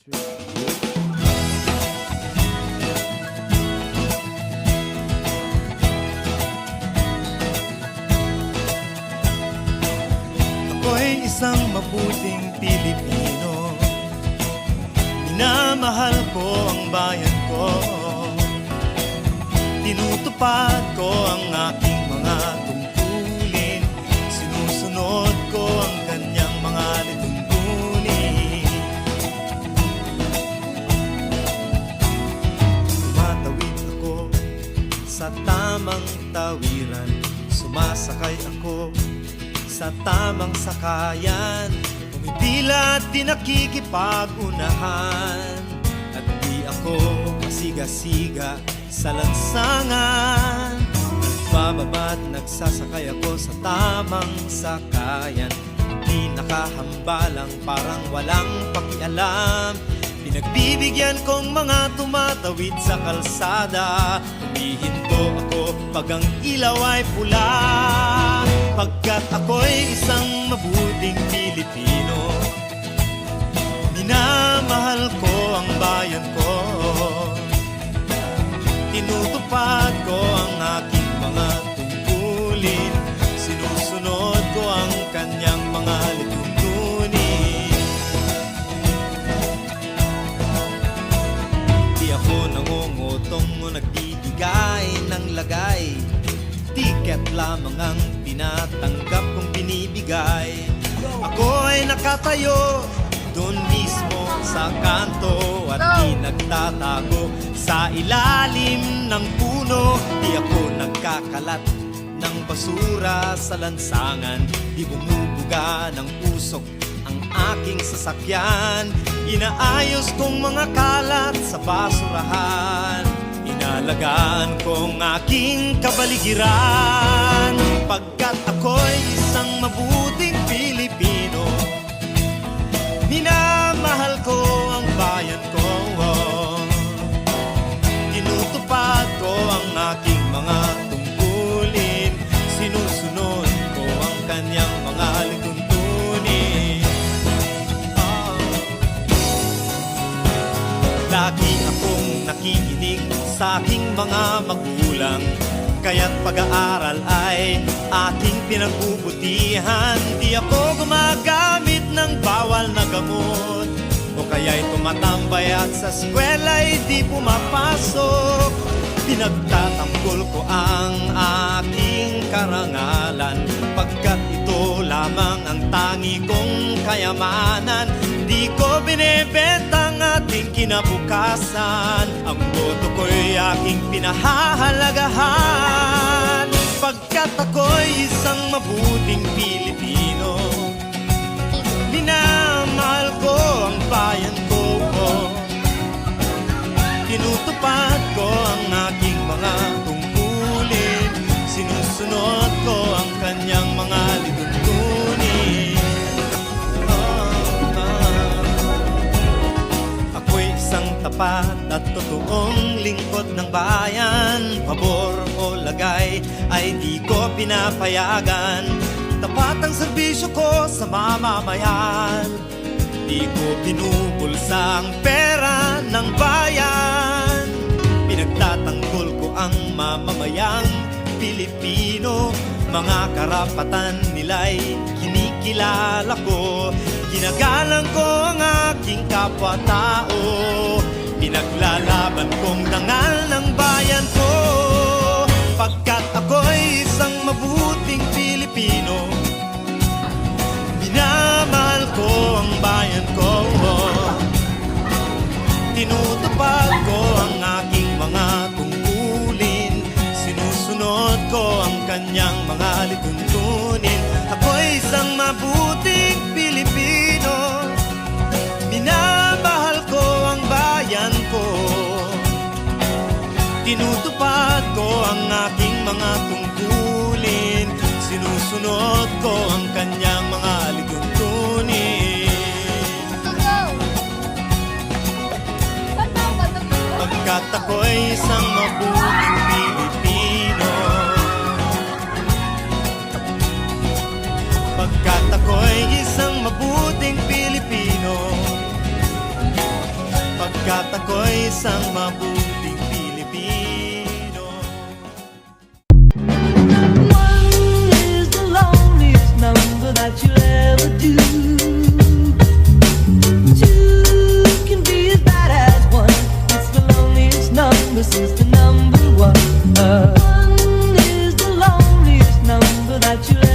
Ako'y isang mabuting Pilipino, minamahal ko ang bayan ko, tinutupad ko ang aking mga tungkulin, sinusunod ko ang kanyang mga lituntunin. Tumatawid ako sa tamang tawiran, sumasakay ako sa tamang sakayan, pumipila at di nakikipag-unahan, at di ako masiga-siga sa lansangan. Nagbababa at nagsasakay ako sa tamang sakayan, di nakahambalang parang walang pakialam. Pinagbibigyan kong mga tumatawid sa kalsada, humihinto ako pag ang ilaw ay pula. Pagkat ako'y isang mabuting Pilipino, minamahal ko ang bayan ko, tinutupad ko ang aking mga tungkulin, sinusunod ko ang kanyang mga lituntunin. Di ako nangungutong o nagbibigay ng lagay, tiket lamang ang tinatanggap kong binibigay. Ako ay nakatayo doon mismo sa kanto at di nagtatago sa ilalim ng puno. Di ako nagkakalat ng basura sa lansangan, di bumubuga ng usok ang aking sasakyan. Inaayos kong mga kalat sa basurahan, inalagaan kong aking kabaligiran. Pagkat ako'y isang mabuting Pilipino, minamahal ko ang bayan ko, tinutupad ko ang aking mga tungkulin, sinusunod ko ang kanyang mga lituntunin. Lagi akong nakikinig sa aking mga magulang, kaya't pag-aaral ay aking pinagbubutihan. Di ako gumagamit ng bawal na gamot, o kaya'y tumatambay at sa eskwela'y di pumapasok. Pinagtatanggol ko ang aking karangalan, pagkat ito lamang ang tangi kong kayamanan. Di ko binebenta ang ating kinabukasan, ang boto ko'y aking pinahahalagahan. Pagkat ako'y isang mabuting Pilipino, minamahal ko ang bayan ko, tinutupad ko ang aking mga tungkulin, sinusunod ko ang kanyang mga lituntunin. Ako'y isang tapat at totoong lingkod ng bayan, pabor o lagay ay di ko pinapayagan. Tapat ang serbisyo ko sa mamamayan, di ko binubulsa ang pera ng bayan. Pinagtatanggol ko ang mamamayang Pilipino, mga karapatan nila'y kinikilala ko, ginagalang ko ang aking kapwa-tao, pinaglalaban kong dangal ng bayan ko. Pagkat ako'y isang mabuting Pilipino, minamahal ko ang bayan ko, tinutupad ko ang aking mga tungkulin, sinusunod ko ang kanyang mga lituntunin. Ako'y isang mabuting Pilipino, minamahal ko ang bayan ko, tinutupad ko ang aking mga tungkulin, sinusunod ko ang kanyang mga lituntunin. Pagkat ako'y isang mabuting Pilipino, pagkat ako'y isang mabuting Pilipino, Pagkat ako'y isang mabuting Pilipino. One is the loneliest number that you'll ever do. Two can be as bad as one. It's the loneliest number since the number one. One is the loneliest number that you'll